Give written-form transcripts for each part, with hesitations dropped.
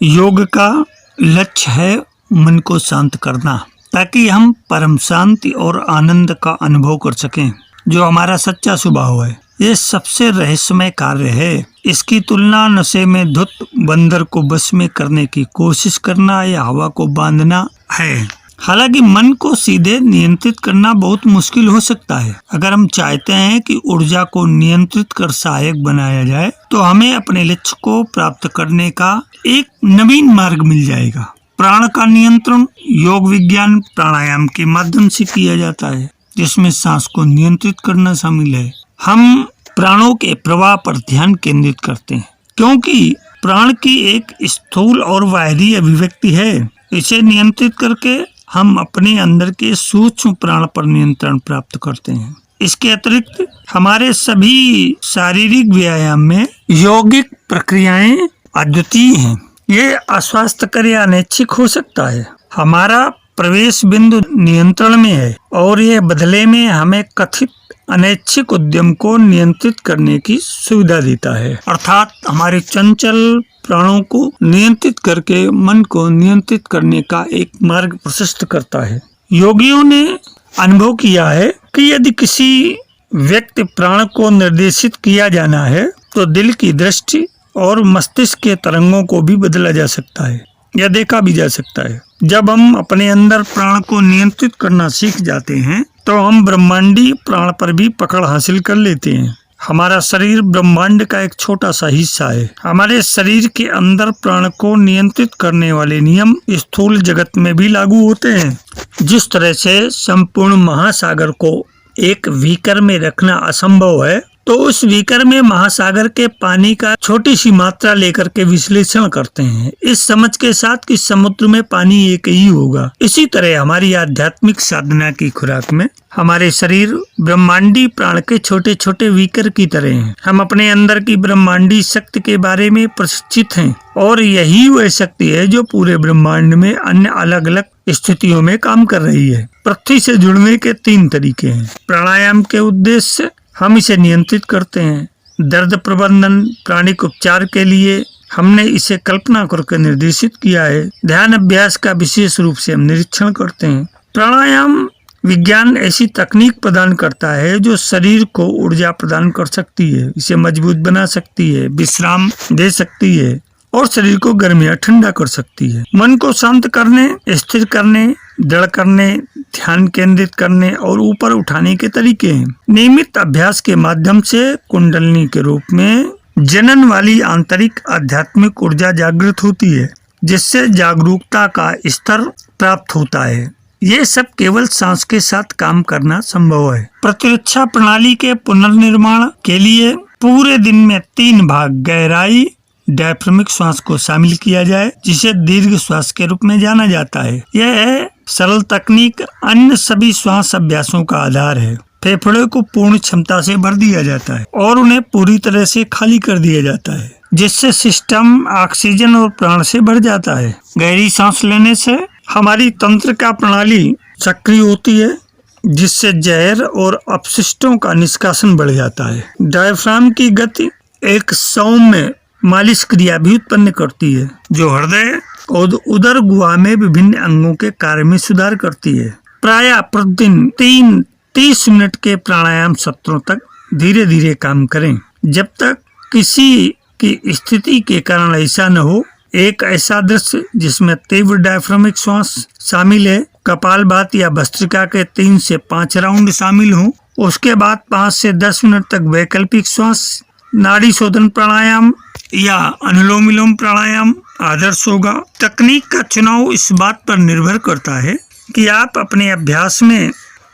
योग का लक्ष्य है मन को शांत करना, ताकि हम परम शांति और आनंद का अनुभव कर सकें, जो हमारा सच्चा स्वभाव है। ये सबसे रहस्यमय कार्य है। इसकी तुलना नशे में धुत बंदर को बस में करने की कोशिश करना या हवा को बांधना है। हालांकि मन को सीधे नियंत्रित करना बहुत मुश्किल हो सकता है। अगर हम चाहते हैं कि ऊर्जा को नियंत्रित कर सहायक बनाया जाए, तो हमें अपने लक्ष्य को प्राप्त करने का एक नवीन मार्ग मिल जाएगा। प्राण का नियंत्रण योग विज्ञान प्राणायाम के माध्यम से किया जाता है, जिसमें सांस को नियंत्रित करना शामिल है। हम प्राणों के प्रवाह पर ध्यान केंद्रित करते हैं, क्योंकि प्राण की एक स्थूल और बाहरी अभिव्यक्ति है। इसे नियंत्रित करके हम अपने अंदर के सूक्ष्म प्राण पर नियंत्रण प्राप्त करते हैं। इसके अतिरिक्त हमारे सभी शारीरिक व्यायाम में यौगिक प्रक्रियाएं अद्वितीय हैं। ये अस्वास्थ्यकर या अनैच्छिक हो सकता है। हमारा प्रवेश बिंदु नियंत्रण में है और ये बदले में हमें कथित अनैच्छिक उद्यम को नियंत्रित करने की सुविधा देता है, अर्थात हमारे चंचल प्राणों को नियंत्रित करके मन को नियंत्रित करने का एक मार्ग प्रशस्त करता है। योगियों ने अनुभव किया है कि यदि किसी व्यक्ति प्राण को निर्देशित किया जाना है, तो दिल की दृष्टि और मस्तिष्क के तरंगों को भी बदला जा सकता है या देखा भी जा सकता है। जब हम अपने अंदर प्राण को नियंत्रित करना सीख जाते हैं, तो हम ब्रह्मांडी प्राण पर भी पकड़ हासिल कर लेते हैं। हमारा शरीर ब्रह्मांड का एक छोटा सा हिस्सा है। हमारे शरीर के अंदर प्राण को नियंत्रित करने वाले नियम स्थूल जगत में भी लागू होते हैं। जिस तरह से संपूर्ण महासागर को एक बीकर में रखना असंभव है, तो उस बीकर में महासागर के पानी का छोटी सी मात्रा लेकर के विश्लेषण करते हैं, इस समझ के साथ कि समुद्र में पानी एक ही होगा। इसी तरह हमारी आध्यात्मिक साधना की खुराक में हमारे शरीर ब्रह्मांडी प्राण के छोटे छोटे बीकर की तरह हैं। हम अपने अंदर की ब्रह्मांडी शक्ति के बारे में प्रशिक्षित हैं, और यही वह शक्ति है जो पूरे ब्रह्मांड में अन्य अलग अलग स्थितियों में काम कर रही है। पृथ्वी से जुड़ने के 3 तरीके हैं। प्राणायाम के उद्देश्य से हम इसे नियंत्रित करते हैं। दर्द प्रबंधन, प्राणिक उपचार के लिए हमने इसे कल्पना करके निर्देशित किया है। ध्यान अभ्यास का विशेष रूप से हम निरीक्षण करते हैं। प्राणायाम विज्ञान ऐसी तकनीक प्रदान करता है जो शरीर को ऊर्जा प्रदान कर सकती है, इसे मजबूत बना सकती है, विश्राम दे सकती है और शरीर को गर्म या ठंडा कर सकती है। मन को शांत करने, स्थिर करने, दृढ़ करने, ध्यान केंद्रित करने और ऊपर उठाने के तरीके हैं। नियमित अभ्यास के माध्यम से कुंडलिनी के रूप में जनन वाली आंतरिक आध्यात्मिक ऊर्जा जागृत होती है, जिससे जागरूकता का स्तर प्राप्त होता है। ये सब केवल सांस के साथ काम करना संभव है। प्रतिरक्षा प्रणाली के पुनर्निर्माण के लिए पूरे दिन में 3 भाग गहराई डायफ्रामिक श्वास को शामिल किया जाए, जिसे दीर्घ श्वास के रूप में जाना जाता है। यह सरल तकनीक अन्य सभी श्वास अभ्यासों का आधार है। फेफड़े को पूर्ण क्षमता से भर दिया जाता है और उन्हें पूरी तरह से खाली कर दिया जाता है, जिससे सिस्टम ऑक्सीजन और प्राण से भर जाता है। गहरी सांस लेने से हमारी तंत्रिका प्रणाली सक्रिय होती है, जिससे जहर और अपशिष्टों का निष्कासन बढ़ जाता है। डायफ्राम की गति एक सौम्य मालिश क्रिया भी उत्पन्न करती है, जो हृदय और उदर गुहा में विभिन्न अंगों के कार्य में सुधार करती है। प्रायः प्रतिदिन 30 मिनट के प्राणायाम सत्रों तक धीरे धीरे काम करें, जब तक किसी की स्थिति के कारण ऐसा न हो। एक ऐसा दृश्य जिसमें तीव्र डायफ्रामिक श्वास शामिल है, कपालभाति या भस्त्रिका के 3 से 5 राउंड शामिल हों। उसके बाद 5 से 10 मिनट तक वैकल्पिक श्वास, नाड़ी शोधन प्राणायाम या अनुलोम विलोम प्राणायाम आदर्श होगा। तकनीक का चुनाव इस बात पर निर्भर करता है कि आप अपने अभ्यास में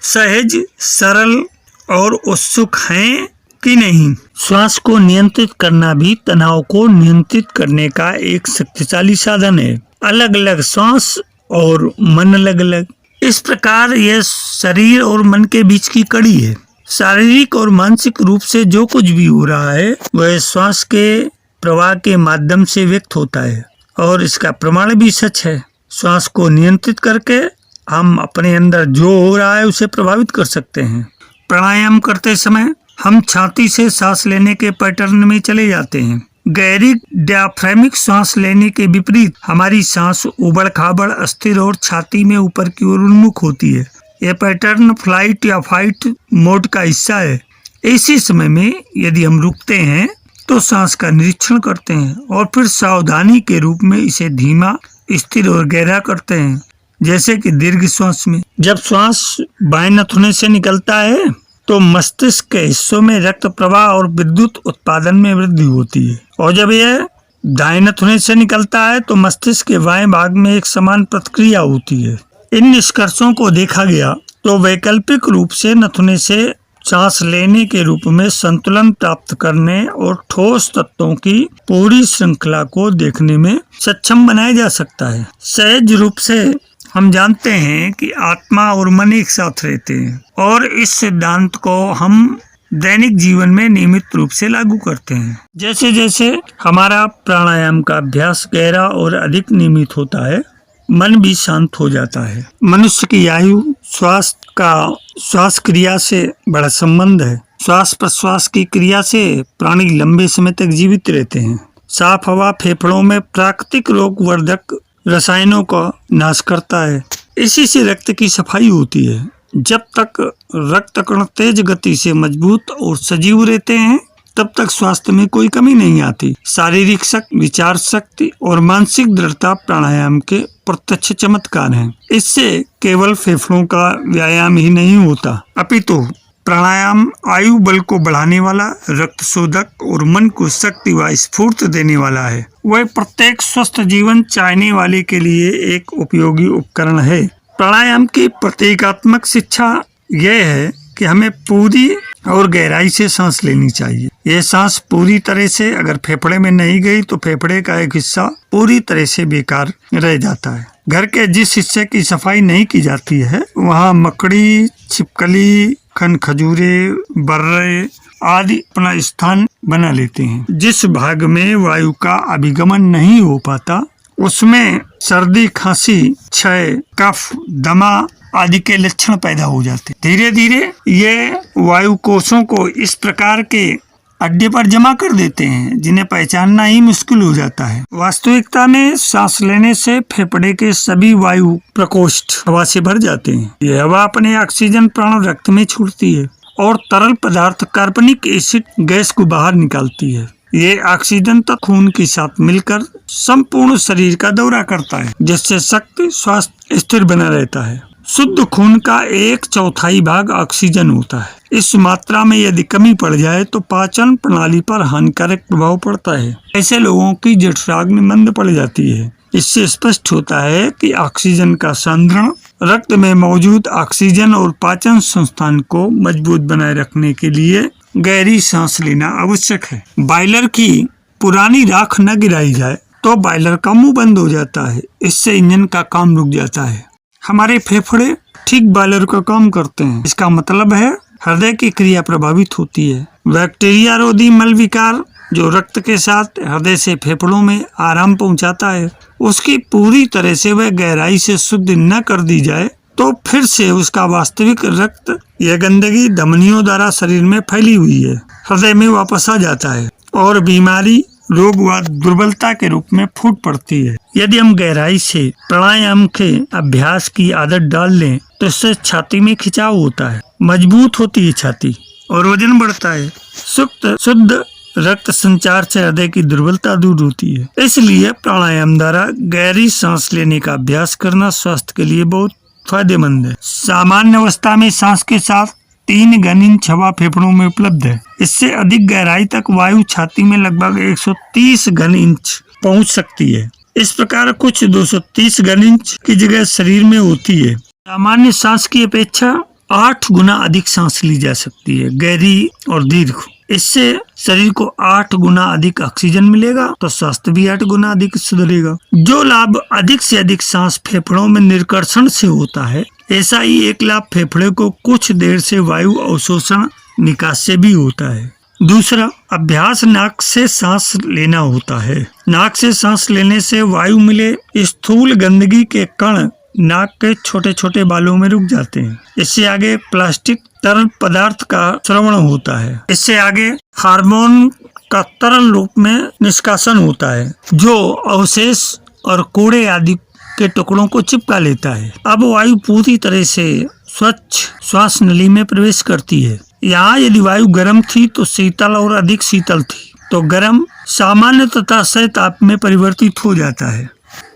सहज, सरल और उत्सुक हैं कि नहीं। श्वास को नियंत्रित करना भी तनाव को नियंत्रित करने का एक शक्तिशाली साधन है। अलग अलग श्वास और मन अलग अलग। इस प्रकार यह शरीर और मन के बीच की कड़ी है। शारीरिक और मानसिक रूप से जो कुछ भी हो रहा है, वह श्वास के प्रवाह के माध्यम से व्यक्त होता है, और इसका प्रमाण भी सच है। श्वास को नियंत्रित करके हम अपने अंदर जो हो रहा है उसे प्रभावित कर सकते हैं। प्राणायाम करते समय हम छाती से सांस लेने के पैटर्न में चले जाते हैं। गहरी डायफ्रामिक सांस लेने के विपरीत हमारी सांस उबड़ खाबड़, अस्थिर और छाती में ऊपर की ओर उन्मुख होती है। यह पैटर्न फ्लाइट या फाइट मोड का हिस्सा है। इसी समय में यदि हम रुकते हैं तो सांस का निरीक्षण करते हैं और फिर सावधानी के रूप में इसे धीमा, स्थिर और गहरा करते हैं, जैसे कि दीर्घ श्वास में। जब श्वास बाएं नथुने से निकलता है तो मस्तिष्क के हिस्सों में रक्त प्रवाह और विद्युत उत्पादन में वृद्धि होती है, और जब यह दाएं नथुने से निकलता है तो मस्तिष्क के बाएं भाग में एक समान प्रतिक्रिया होती है। इन निष्कर्षों को देखा गया तो वैकल्पिक रूप से नथुने से सांस लेने के रूप में संतुलन प्राप्त करने और ठोस तत्वों की पूरी श्रृंखला को देखने में सक्षम बनाया जा सकता है। सहज रूप से हम जानते हैं कि आत्मा और मन एक साथ रहते हैं, और इस सिद्धांत को हम दैनिक जीवन में नियमित रूप से लागू करते हैं। जैसे जैसे हमारा प्राणायाम का अभ्यास गहरा और अधिक नियमित होता है, मन भी शांत हो जाता है। मनुष्य की आयु स्वास्थ्य का श्वास क्रिया से बड़ा संबंध है। श्वास प्रश्वास की क्रिया से प्राणी लंबे समय तक जीवित रहते हैं। साफ हवा फेफड़ों में प्राकृतिक रोगवर्धक रसायनों का नाश करता है। इसी से रक्त की सफाई होती है। जब तक रक्त कण तेज गति से मजबूत और सजीव रहते हैं तब तक स्वास्थ्य में कोई कमी नहीं आती। शारीरिक शक्ति, विचार शक्ति और मानसिक दृढ़ता प्राणायाम के प्रत्यक्ष चमत्कार हैं। इससे केवल फेफड़ों का व्यायाम ही नहीं होता, अपितु प्राणायाम आयु बल को बढ़ाने वाला, रक्त शोधक और मन को शक्ति व स्फूर्ति देने वाला है। वह प्रत्येक स्वस्थ जीवन चाहने वाले के लिए एक उपयोगी उपकरण है। प्राणायाम की प्रतीकात्मक शिक्षा यह है कि हमें पूरी और गहराई से सांस लेनी चाहिए। यह सांस पूरी तरह से अगर फेफड़े में नहीं गई तो फेफड़े का एक हिस्सा पूरी तरह से बेकार रह जाता है। घर के जिस हिस्से की सफाई नहीं की जाती है वहाँ मकड़ी, छिपकली, खजूरे, बर्रे आदि अपना स्थान बना लेते हैं। जिस भाग में वायु का अभिगमन नहीं हो पाता उसमें सर्दी, खांसी, क्षय, कफ, दमा आदि के लक्षण पैदा हो जाते। धीरे धीरे ये वायु कोशों को इस प्रकार के अड्डे पर जमा कर देते हैं जिन्हें पहचानना ही मुश्किल हो जाता है। वास्तविकता में सांस लेने से फेफड़े के सभी वायु प्रकोष्ठ हवा से भर जाते हैं। यह हवा अपने ऑक्सीजन प्राण रक्त में छोड़ती है और तरल पदार्थ कार्बनिक एसिड गैस को बाहर निकालती है। ये ऑक्सीजन तक खून के साथ मिलकर संपूर्ण शरीर का दौरा करता है, जिससे शक्ति, स्वास्थ्य स्थिर बना रहता है। शुद्ध खून का 1/4 भाग ऑक्सीजन होता है। इस मात्रा में यदि कमी पड़ जाए तो पाचन प्रणाली पर हानिकारक प्रभाव पड़ता है। ऐसे लोगों की जठराग्नि मंद पड़ जाती है। इससे स्पष्ट होता है कि ऑक्सीजन का संग्रहण, रक्त में मौजूद ऑक्सीजन और पाचन संस्थान को मजबूत बनाए रखने के लिए गहरी सांस लेना आवश्यक है। बॉयलर की पुरानी राख न गिराई जाए तो बॉयलर का मुंह बंद हो जाता है। इससे इंजन का काम रुक जाता है। हमारे फेफड़े ठीक बॉयलर का काम करते हैं। इसका मतलब है हृदय की क्रिया प्रभावित होती है। बैक्टीरिया रोधी मल विकार जो रक्त के साथ हृदय से फेफड़ों में आराम पहुंचाता है, उसकी पूरी तरह से वह गहराई से शुद्ध न कर दी जाए तो फिर से उसका वास्तविक रक्त, यह गंदगी धमनियों द्वारा शरीर में फैली हुई है, हृदय में वापस आ जाता है और बीमारी, रोग व दुर्बलता के रूप में फूट पड़ती है। यदि हम गहराई से प्राणायाम के अभ्यास की आदत डाल लें तो इससे छाती में खिंचाव होता है, मजबूत होती है छाती और वजन बढ़ता है। शुद्ध रक्त संचार से हृदय की दुर्बलता दूर होती है। इसलिए प्राणायाम द्वारा गहरी सांस लेने का अभ्यास करना स्वास्थ्य के लिए बहुत फायदेमंद है। सामान्य अवस्था में सांस के साथ 3 घन इंच हवा फेफड़ों में उपलब्ध है। इससे अधिक गहराई तक वायु छाती में लगभग 130 घन इंच पहुंच सकती है। इस प्रकार कुछ 230 घन इंच की जगह शरीर में होती है। सामान्य सांस की अपेक्षा 8 गुना अधिक सांस ली जा सकती है, गहरी और दीर्घ। इससे शरीर को 8 गुना अधिक ऑक्सीजन मिलेगा तो स्वास्थ्य भी 8 गुना अधिक सुधरेगा। जो लाभ अधिक से अधिक सांस फेफड़ों में निर्कर्षण से होता है, ऐसा ही एक लाभ फेफड़े को कुछ देर से वायु अवशोषण निकास से भी होता है। दूसरा, अभ्यास नाक से सांस लेना होता है। नाक से सांस लेने से वायु मिले स्थूल गंदगी के कण नाक के छोटे छोटे बालों में रुक जाते हैं। इससे आगे प्लास्टिक तरल पदार्थ का श्रवण होता है। इससे आगे हार्मोन का तरल रूप में निष्कासन होता है, जो अवशेष और कूड़े आदि के टुकड़ों को चिपका लेता है। अब वायु पूरी तरह से स्वच्छ श्वास नली में प्रवेश करती है। यहाँ यदि वायु गर्म थी तो शीतल और अधिक शीतल थी, तो गर्म सामान्य तथा सह ताप में परिवर्तित हो जाता है।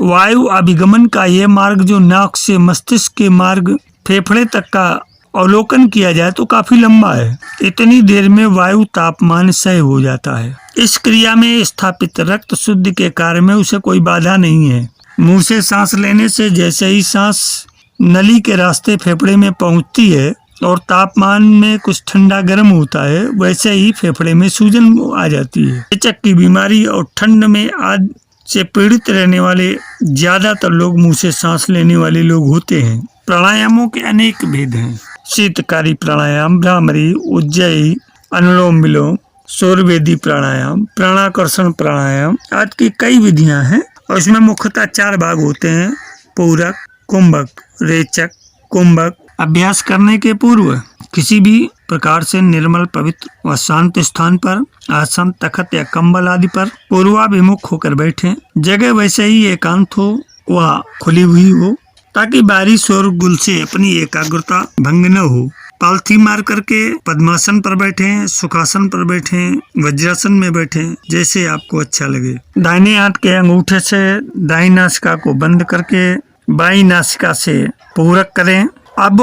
वायु अभिगमन का यह मार्ग जो नाक से मस्तिष्क के मार्ग फेफड़े तक का अवलोकन किया जाए तो काफी लंबा है। इतनी देर में वायु तापमान सह हो जाता है। इस क्रिया में स्थापित रक्त शुद्धि के कार्य में उसे कोई बाधा नहीं है। मुंह से सांस लेने से जैसे ही सांस नली के रास्ते फेफड़े में पहुंचती है और तापमान में कुछ ठंडा गर्म होता है, वैसे ही फेफड़े में सूजन आ जाती है। चेचक की बीमारी और ठंड में आदि से पीड़ित रहने वाले ज्यादातर लोग मुंह से सांस लेने वाले लोग होते हैं। प्राणायामों के अनेक भेद हैं। शीतकारी प्राणायाम, भ्रामरी, उज्जयी, अनुलोम विलोम, सौरवेदी प्राणायाम, प्राणाकर्षण प्राणायाम आदि की कई विधियां हैं और इसमें मुख्यतः 4 भाग होते हैं: पूरक, कुंभक, रेचक, कुंभक। अभ्यास करने के पूर्व किसी भी प्रकार से निर्मल, पवित्र व शांत स्थान पर आसन, तख्त या कंबल आदि पर पूर्वाभिमुख होकर बैठें। जगह वैसे ही एकांत हो व खुली हुई हो ताकि बाहरी शोरगुल से अपनी एकाग्रता भंग न हो। पालथी मार करके पद्मासन पर बैठें, सुखासन पर बैठें, वज्रासन में बैठें, जैसे आपको अच्छा लगे। दाहिने हाथ के अंगूठे से दाहिनी नासिका को बंद करके बाईं नासिका से पूरक करें। अब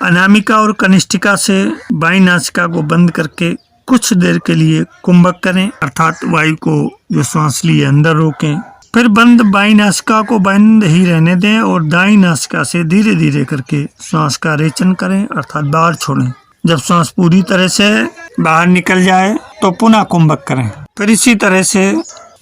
अनामिका और कनिष्ठिका से बाईं नासिका को बंद करके कुछ देर के लिए कुंभक करें, अर्थात वायु को जो सांस लिए अंदर रोकें। फिर बंद बाईं नासिका को बंद ही रहने दें और दाईं नासिका से धीरे धीरे करके श्वास का रेचन करें, अर्थात बाहर छोड़ें। जब श्वास पूरी तरह से बाहर निकल जाए तो पुनः कुंभक करें। फिर इसी तरह से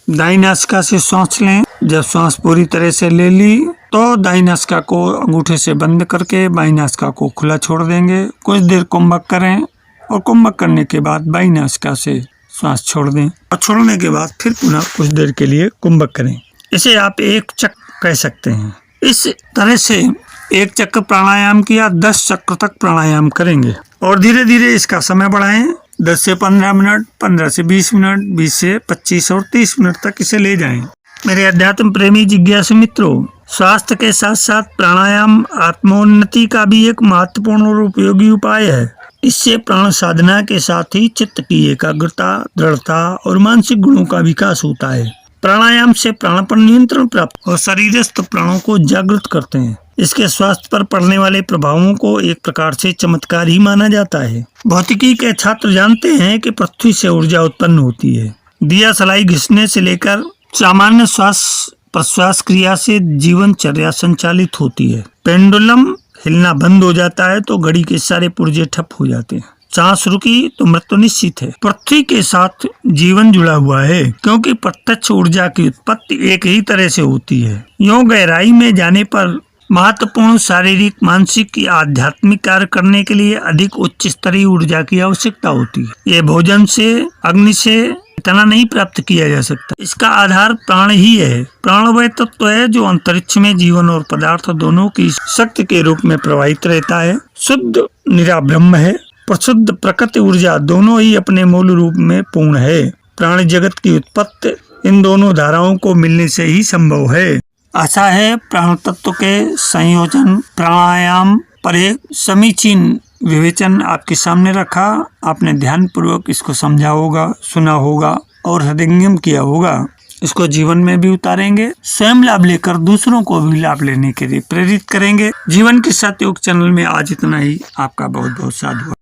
दाईं नासिका से सांस लें। जब सांस पूरी तरह से ले ली तो दाईं नासिका को अंगूठे से बंद करके बाईं नासिका को खुला छोड़ देंगे। कुछ देर कुंभक करें और कुंभक करने के बाद बाईं नासिका से सांस छोड़ दें और छोड़ने के बाद फिर पुनः कुछ देर के लिए कुंभक करें। इसे आप एक चक्र कह सकते हैं। इस तरह से एक चक्र प्राणायाम किया 10 चक्र तक प्राणायाम करेंगे और धीरे धीरे इसका समय बढ़ाएं। 10 से 15 मिनट, 15 से 20 मिनट, 20 से 25 और 30 मिनट तक इसे ले जाएं। मेरे अध्यात्म प्रेमी जिज्ञासु मित्रों, स्वास्थ्य के साथ साथ प्राणायाम आत्मोन्नति का भी एक महत्वपूर्ण और उपयोगी उपाय है। इससे प्राण साधना के साथ ही चित्त की एकाग्रता, दृढ़ता और मानसिक गुणों का विकास होता है। प्राणायाम से प्राण पर नियंत्रण प्राप्त और शरीरस्थ प्राणों को जागृत करते हैं। इसके स्वास्थ्य पर पड़ने वाले प्रभावों को एक प्रकार से चमत्कार ही माना जाता है। भौतिकी के छात्र जानते हैं कि पृथ्वी से ऊर्जा उत्पन्न होती है। दिया सलाई घिसने से लेकर सामान्य श्वास प्रश्वास क्रिया से जीवनचर्या संचालित होती है। पेंडुलम हिलना बंद हो जाता है तो घड़ी के सारे पुर्जे ठप हो जाते हैं। सांस रुकी तो मृत्यु निश्चित है। पृथ्वी के साथ जीवन जुड़ा हुआ है क्योंकि प्रत्यक्ष ऊर्जा की उत्पत्ति एक ही तरह से होती है। यूं गहराई में जाने पर महत्वपूर्ण शारीरिक, मानसिक या आध्यात्मिक कार्य करने के लिए अधिक उच्च स्तरीय ऊर्जा की आवश्यकता होती है। ये भोजन से, अग्नि से इतना नहीं प्राप्त किया जा सकता। इसका आधार प्राण ही है। प्राण वह तत्व है जो अंतरिक्ष में जीवन और पदार्थ दोनों की शक्ति के रूप में प्रवाहित रहता है। शुद्ध निरा ब्रह्म है। प्रशुद्ध प्रकृति ऊर्जा दोनों ही अपने मूल रूप में पूर्ण है। प्राणी जगत की उत्पत्ति इन दोनों धाराओं को मिलने से ही संभव है। आशा है प्राण तत्व के संयोजन प्राणायाम पर एक समीचीन विवेचन आपके सामने रखा। आपने ध्यान पूर्वक इसको समझा होगा, सुना होगा और हृदयंगम किया होगा। इसको जीवन में भी उतारेंगे, स्वयं लाभ लेकर दूसरों को भी लाभ लेने के लिए प्रेरित करेंगे। जीवन के सतयुग चैनल में आज इतना ही। आपका बहुत बहुत साधुवाद।